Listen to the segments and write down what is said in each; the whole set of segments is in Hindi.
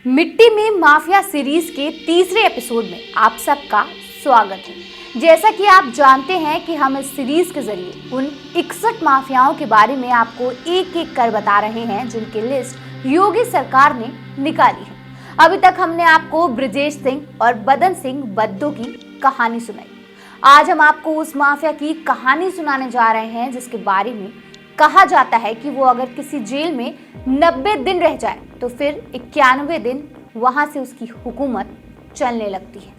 मिट्टी में माफिया सीरीज के तीसरे एपिसोड में आप सबका स्वागत है। जैसा कि आप जानते हैं कि हम इस सीरीज के जरिए उन 61 माफियाओं के बारे में आपको एक एक कर बता रहे हैं जिनकी लिस्ट योगी सरकार ने निकाली है। अभी तक हमने आपको ब्रजेश सिंह और बदन सिंह बद्दो की कहानी सुनाई। आज हम आपको उस माफिया की कहानी सुनाने जा रहे हैं जिसके बारे में कहा जाता है कि वो अगर किसी जेल में 90 दिन रह जाए तो फिर 91 दिन वहां से उसकी हुकूमत चलने लगती है।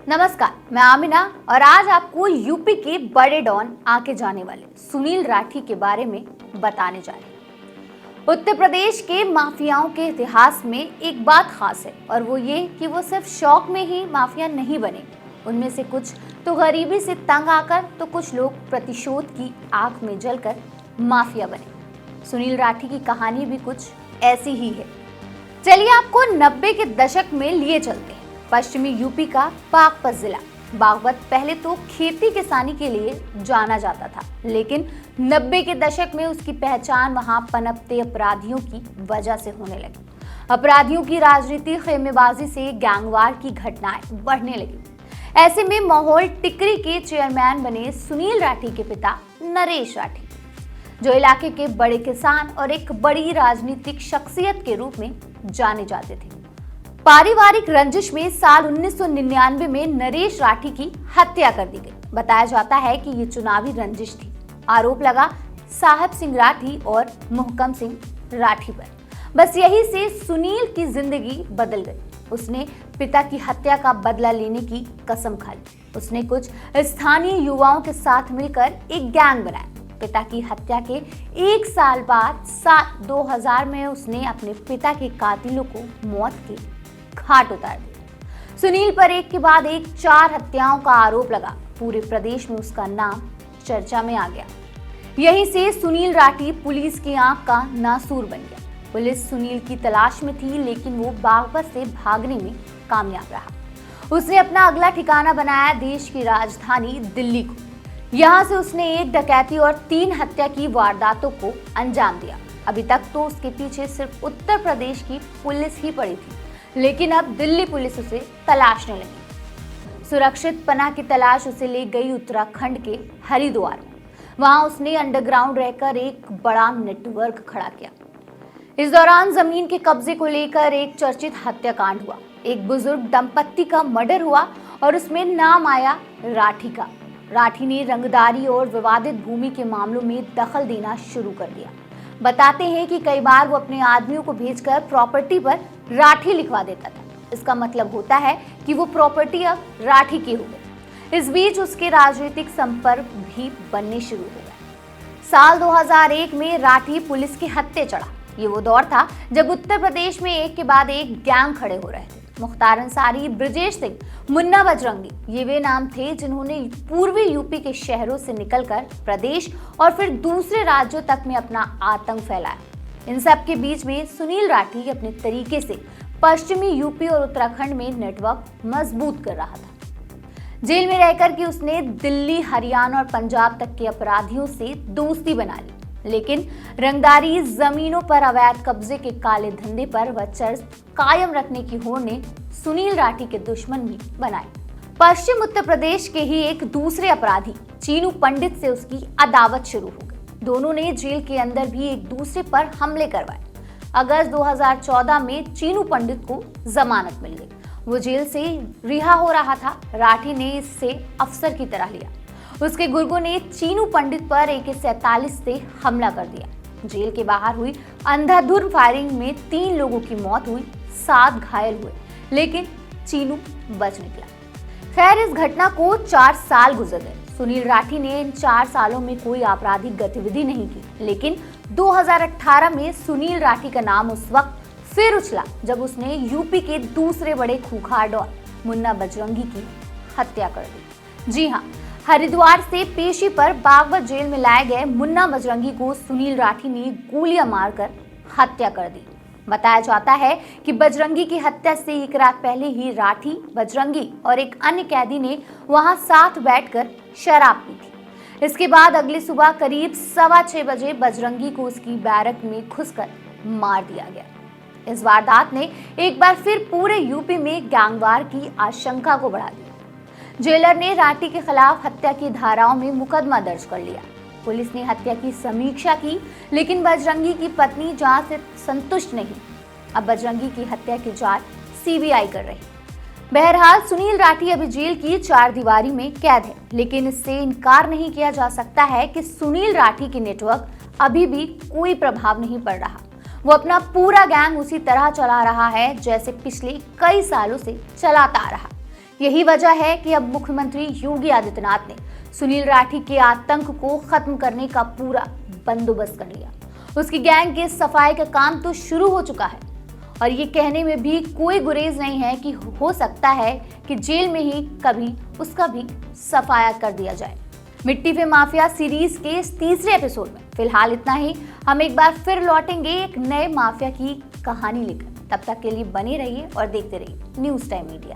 नमस्कार, मैं आमिना और आज आपको यूपी के बड़े डॉन आके जाने वाले सुनील राठी के बारे में बताने जा रहे हैं। उत्तर प्रदेश के माफियाओं के इतिहास में एक बात खास है और वो ये कि वो सिर्फ शौक में ही माफिया नहीं बने। उनमें से कुछ तो गरीबी से तंग आकर तो कुछ लोग प्रतिशोध की आग में जलकर माफिया बने। सुनील राठी की कहानी भी कुछ ऐसी ही है। चलिए आपको 90 के दशक में लिए चलते हैं। पश्चिमी यूपी का बागपत जिला। बागपत पहले तो खेती किसानी के लिए जाना जाता था, लेकिन 90 के दशक में उसकी पहचान वहां पनपते अपराधियों की वजह से होने लगी। अपराधियों की राजनीति, खेमेबाजी से गैंगवार की घटनाएं बढ़ने लगी। ऐसे में माहौल टिकरी के चेयरमैन बने सुनील राठी के पिता नरेश राठी, जो इलाके के बड़े किसान और एक बड़ी राजनीतिक शख्सियत के रूप में जाने जाते थे। पारिवारिक रंजिश में साल 1999 में नरेश राठी की हत्या कर दी गई। बताया जाता है कि ये चुनावी रंजिश थी। आरोप लगा साहब सिंह राठी और मोहकम सिंह राठी पर। बस यही से सुनील की जिंदगी बदल गई। उसने पिता की हत्या का बदला लेने की कसम खा ली। उसने कुछ स्थानीय युवाओं के साथ मिलकर एक गैंग बनाया। पिता की हत्या के एक साल बाद 2000 में उसने अपने पिता के कातिलों को मौत के घाट उतार दिया। सुनील पर एक के बाद एक 4 हत्याओं का आरोप लगा। पूरे प्रदेश में उसका नाम चर्चा में आ गया। यहीं से सुनील राठी पुलिस की आंख का नासूर बन गया। पुलिस सुनील की तलाश में थी, लेकिन वो बागपत से भागने में कामयाब रहा। उसने अपना अगला ठिकाना बनाया देश की राजधानी दिल्ली को। यहाँ से उसने एक डकैती और 3 हत्या की वारदातों को अंजाम दिया। अभी तक तो उसके पीछे सिर्फ उत्तर प्रदेश की पुलिस ही पड़ी थी, लेकिन अब दिल्ली पुलिस उसे तलाशने लगी। सुरक्षित पनाह की तलाश उसे ले गई उत्तराखंड के हरिद्वार में। वहां उसने अंडरग्राउंड रहकर एक बड़ा नेटवर्क खड़ा किया। इस दौरान जमीन के कब्जे को लेकर एक चर्चित हत्याकांड हुआ। एक बुजुर्ग दंपत्ति का मर्डर हुआ और उसमें नाम आया राठी का। राठी ने रंगदारी और विवादित भूमि के मामलों में दखल देना शुरू कर दिया। बताते हैं कि कई बार वो अपने आदमियों को भेजकर प्रॉपर्टी पर राठी लिखवा देता था। इसका मतलब होता है कि वो प्रॉपर्टी अब राठी की हो गई। इस बीच उसके राजनीतिक संपर्क भी बनने शुरू हो गए। साल 2001 में राठी पुलिस के हत्थे चढ़ा। ये वो दौर था जब उत्तर प्रदेश में एक के बाद एक गैंग खड़े हो रहे थे। मुख्तार अंसारी, ब्रजेश सिंह, मुन्ना बजरंगी, ये वे नाम थे जिन्होंने पूर्वी यूपी के शहरों से निकलकर प्रदेश और फिर दूसरे राज्यों तक में अपना आतंक फैलाया। इन सब के बीच में सुनील राठी अपने तरीके से पश्चिमी यूपी और उत्तराखंड में नेटवर्क मजबूत कर रहा था। जेल में रहकर कि उसने दिल्ली, हरियाणा और पंजाब तक के अपराधियों से दोस्ती बना ली, लेकिन रंगदारी, जमीनों पर अवैध कब्जे के काले धंधे पर वर्चस्व कायम रखने की होड़ ने सुनील राठी के दुश्मन भी बनाए। पश्चिम उत्तर प्रदेश के ही एक दूसरे अपराधी चीनू पंडित से उसकी अदावत शुरू हो गई। दोनों ने जेल के अंदर भी एक दूसरे पर हमले करवाए। अगस्त 2014 में चीनू पंडित को जमानत मिल गई। वो जेल से रिहा हो रहा था। राठी ने इससे अफसर की तरह लिया। उसके गुर्गों ने चीनू पंडित पर AK-47 से हमला कर दिया। जेल के बाहर हुई अंधाधुंध फायरिंग में 3 लोगों की मौत हुई, 7 घायल हुए, लेकिन चीनू बच निकला। खैर, इस घटना को 4 साल गुजर गए। सुनील राठी ने इन 4 सालों में कोई आपराधिक गतिविधि नहीं की, लेकिन 2018 में सुनील राठी का नाम उस वक्त फिर उछला जब उसने यूपी के दूसरे बड़े खूंखार डॉन मुन्ना बजरंगी की हत्या कर दी। जी हाँ, हरिद्वार से पेशी पर बागपत जेल में लाए गए मुन्ना बजरंगी को सुनील राठी ने गोलियां मारकर हत्या कर दी। बताया जाता है कि बजरंगी की हत्या से एक रात पहले ही राठी, बजरंगी और एक अन्य कैदी ने वहां साथ बैठकर शराब पी थी। इसके बाद अगली सुबह करीब 6:15 बजे बजरंगी को उसकी बैरक में घुसकर मार दिया गया। इस वारदात ने एक बार फिर पूरे यूपी में गैंगवार की आशंका को बढ़ा दिया। जेलर ने राठी के खिलाफ हत्या की धाराओं में मुकदमा दर्ज कर लिया। पुलिस ने हत्या की समीक्षा की, लेकिन बजरंगी की पत्नी जांच से संतुष्ट नहीं। अब बजरंगी की हत्या की जांच सीबीआई कर रही। बहरहाल सुनील राठी अभी जेल की चारदीवारी में कैद है, लेकिन इससे इनकार नहीं किया जा सकता है कि सुनील राठी की नेटवर्क अभी भी कोई प्रभाव नहीं पड़ रहा। वो अपना पूरा गैंग उसी तरह चला रहा है जैसे पिछले कई सालों से चलाता आ रहा। यही वजह है कि अब मुख्यमंत्री योगी आदित्यनाथ ने सुनील राठी के आतंक को खत्म करने का पूरा बंदोबस्त कर लिया। उसकी गैंग के सफाई का काम तो शुरू हो चुका है और ये कहने में भी कोई गुरेज नहीं है कि हो सकता है कि जेल में ही कभी उसका भी सफाया कर दिया जाए। मिट्टी पे माफिया सीरीज के इस तीसरे एपिसोड में फिलहाल इतना ही। हम एक बार फिर लौटेंगे एक नए माफिया की कहानी लेकर। तब तक के लिए बने रहिए और देखते रहिए न्यूज़ टाइम मीडिया।